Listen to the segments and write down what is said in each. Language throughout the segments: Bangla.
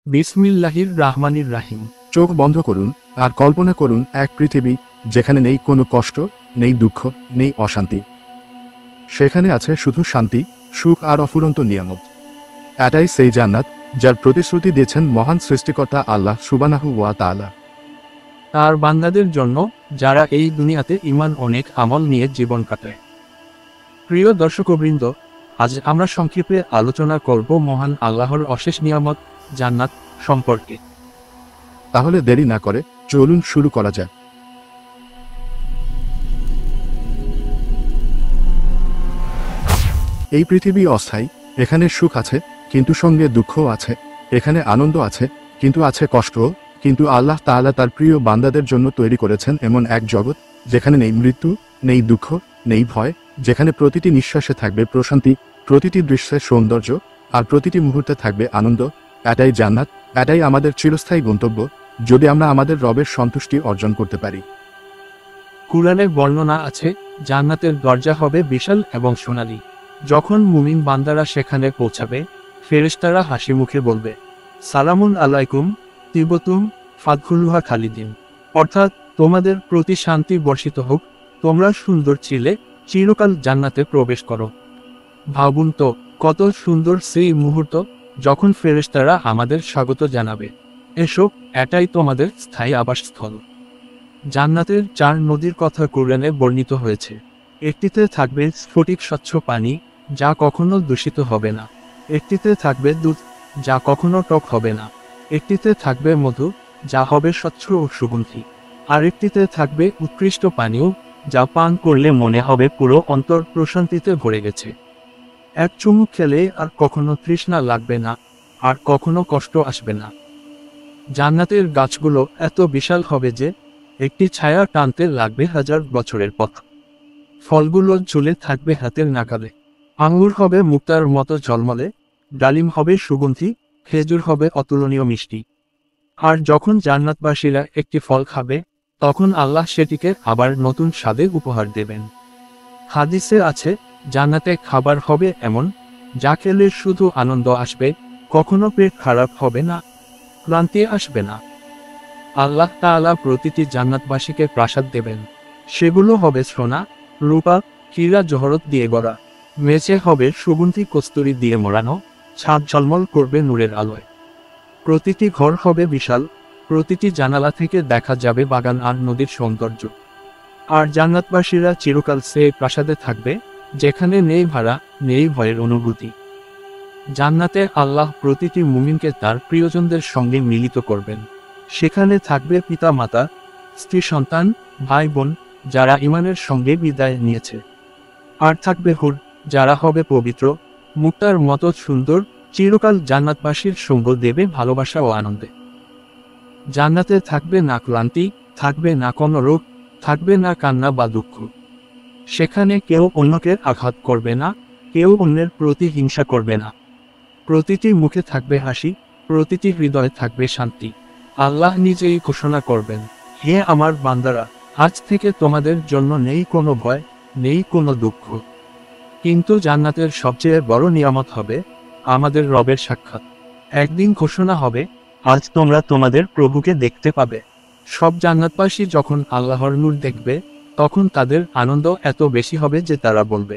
বিসমিল্লাহির রাহমানির রাহিম। চোখ বন্ধ করুন আর কল্পনা করুন এক পৃথিবী যেখানে নেই কোনো কষ্ট, নেই দুঃখ, নেই অশান্তি। সেখানে আছে শুধু শান্তি, সুখ আর অফুরন্ত নিয়ামত। এটাই সেই জান্নাত যার প্রতিশ্রুতি দিয়েছেন মহান সৃষ্টিকর্তা আল্লাহ সুবহানাহু ওয়া তাআলা। তার বান্দাদের জন্য যারা এই দুনিয়াতে ঈমান অনেক আমল নিয়ে জীবন কাটায়। প্রিয় দর্শকবৃন্দ, আজ আমরা সংক্ষেপে আলোচনা করব মহান আল্লাহর অশেষ নিয়ামত জান্নাত সম্পর্কে। তাহলে দেরি না করে চলুন শুরু করা যাক। এই পৃথিবী অস্থায়ী, এখানে সুখ আছে কিন্তু সঙ্গে দুঃখও আছে, এখানে আনন্দ আছে কিন্তু আছে কষ্টও। কিন্তু আল্লাহ তাআলা তার প্রিয় বান্দাদের জন্য তৈরি করেছেন এমন এক জগৎ যেখানে নেই মৃত্যু, নেই দুঃখ, নেই ভয়, যেখানে প্রতিটি নিঃশ্বাসে থাকবে প্রশান্তি, প্রতিটি দৃশ্যের সৌন্দর্য আর প্রতিটি মুহূর্তে থাকবে আনন্দ। এটাই জান্নাত, এটাই আমাদের চিরস্থায়ী গন্তব্য, যদি আমরা আমাদের রবের সন্তুষ্টি অর্জন করতে পারি। কুরআনে বর্ণনা আছে, জান্নাতের দরজা হবে বিশাল এবং সোনালী। যখন মুমিন বান্দারা সেখানে পৌঁছাবে, ফেরেশতারা হাসি মুখে বলবে, সালামুন আলাইকুম তিবতুম ফাদখুলুহা খালিদিন, অর্থাৎ তোমাদের প্রতি শান্তি বর্ষিত হোক, তোমরা সুন্দর ছিলে, চিরকাল জান্নাতে প্রবেশ করো। ভাবুন তো, কত সুন্দর সেই মুহূর্ত যখন ফেরেশতারা আমাদের স্বাগত জানাবে, এসো, এটাই তোমাদের স্থায়ী আবাসস্থল। জান্নাতের 4 নদীর কথা কুরআনে বর্ণিত হয়েছে। একটিতে থাকবে স্ফটিক স্বচ্ছ পানি, যা কখনো দূষিত হবে না। একটিতে থাকবে দুধ, যা কখনো টক হবে না। একটিতে থাকবে মধু, যা হবে স্বচ্ছ ও সুগন্ধি। আর একটিতে থাকবে উৎকৃষ্ট পানীয়, যা পান করলে মনে হবে পুরো অন্তর প্রশান্তিতে ভরে গেছে। এক চুমুক খেলে আর কখনো তৃষ্ণা লাগবে না, আর কখনো কষ্ট আসবে না। জান্নাতের গাছগুলো এত বিশাল হবে যে একটি ছায়া টানতে লাগবে 1000 বছরের পথ। ফলগুলো ঝুলে থাকবে হাতের নাগালে। আঙ্গুর হবে মুক্তার মতো ঝলমলে, ডালিম হবে সুগন্ধি, খেজুর হবে অতুলনীয় মিষ্টি। আর যখন জান্নাতবাসীরা একটি ফল খাবে, তখন আল্লাহ সেটিকে আবার নতুন স্বাদে উপহার দেবেন। হাদিসে আছে, জান্নাতে খাবার হবে এমন, যা খেলে শুধু আনন্দ আসবে, কখনো পেট খারাপ হবে না, ক্লান্তি আসবে না। আল্লাহ তাআলা প্রতিটি জান্নাতবাসীকে প্রাসাদ দেবেন। সেগুলো হবে সোনা, রূপা, হীরা জহরত দিয়ে গড়া। মেঝে হবে সুগন্ধি কস্তুরী দিয়ে মোড়ানো, ছাদ ঝলমল করবে নূরের আলোয়। প্রতিটি ঘর হবে বিশাল, প্রতিটি জানালা থেকে দেখা যাবে বাগান আর নদীর সৌন্দর্য। আর জান্নাতবাসীরা চিরকাল সেই প্রাসাদে থাকবে, যেখানে নেই ভাড়া, নেই ভয়ের অনুভূতি। জান্নাতে আল্লাহ প্রতিটি মুমিনকে তার প্রিয়জনদের সঙ্গে মিলিত করবেন। সেখানে থাকবে পিতা মাতা, স্ত্রী সন্তান, ভাই বোন, যারা ঈমানের সঙ্গে বিদায় নিয়েছে। আর থাকবে হুর, যারা হবে পবিত্র, মুক্তার মতো সুন্দর, চিরকাল জান্নাতবাসীর সঙ্গ দেবে ভালোবাসা ও আনন্দে। জান্নাতে থাকবে না ক্লান্তি, থাকবে না কোনো রোগ, থাকবে না কান্না বা দুঃখ। সেখানে কেউ অন্যকে আঘাত করবে না, কেউ অন্যের প্রতি হিংসা করবে না। প্রতিটি মুখে থাকবে হাসি, প্রতিটি হৃদয়ে থাকবে শান্তি। আল্লাহ নিজেই ঘোষণা করবেন, হে আমার বান্দারা, আজ থেকে তোমাদের জন্য নেই কোনো ভয়, নেই কোনো দুঃখ। কিন্তু জান্নাতের সবচেয়ে বড় নিয়ামত হবে আমাদের রবের সাক্ষাৎ। একদিন ঘোষণা হবে, আজ তোমরা তোমাদের প্রভুকে দেখতে পাবে। সব জান্নাতবাসী যখন আল্লাহর নূর দেখবে, তখন তাদের আনন্দ এত বেশি হবে যে তারা বলবে,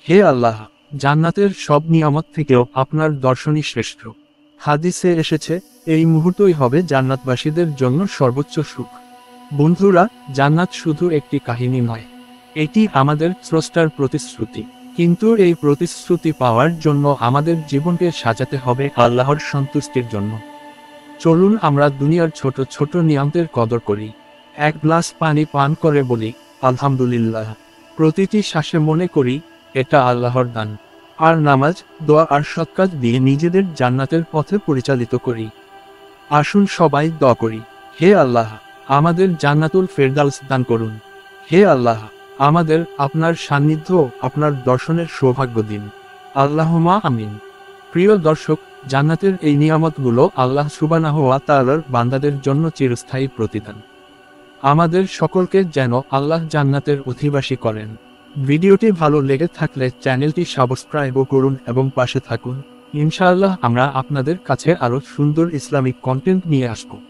হে আল্লাহ, জান্নাতের সব নিয়ামত থেকেও আপনার দর্শনই শ্রেষ্ঠ। হাদিসে এসেছে, এই মুহূর্তই হবে জান্নাতবাসীদের জন্য সর্বোচ্চ সুখ। বন্ধুরা, জান্নাত শুধু একটি কাহিনী নয়, এটি আমাদের স্রষ্টার প্রতিশ্রুতি। কিন্তু এই প্রতিশ্রুতি পাওয়ার জন্য আমাদের জীবনকে সাজাতে হবে আল্লাহর সন্তুষ্টির জন্য। চলুন আমরা দুনিয়ার ছোট ছোট নিয়ামতের কদর করি। এক গ্লাস পানি পান করে বলি, আলহামদুলিল্লাহ। প্রতিটি শ্বাসে মনে করি, এটা আল্লাহর দান। আর নামাজ, দোয়া আর সৎকাজ দিয়ে নিজেদের জান্নাতের পথে পরিচালিত করি। আসুন সবাই দোয়া করি, হে আল্লাহ, আমাদের জান্নাতুল ফেরদাউস দান করুন। হে আল্লাহ, আমাদের আপনার সান্নিধ্য, আপনার দর্শনের সৌভাগ্য দিন। আল্লাহুম্মা আমিন। প্রিয় দর্শক, জান্নাতের এই নিয়ামতগুলো আল্লাহ সুবহানাহু ওয়া তাআলার বান্দাদের জন্য চিরস্থায়ী প্রতিদান। আমাদের সকলকে যেন আল্লাহ জান্নাতের অধিবাসী করেন। ভিডিওটি ভালো লেগে থাকলে চ্যানেলটি সাবস্ক্রাইব করুন এবং পাশে থাকুন। ইনশাআল্লাহ আমরা আপনাদের কাছে আরও সুন্দর ইসলামিক কন্টেন্ট নিয়ে আসব।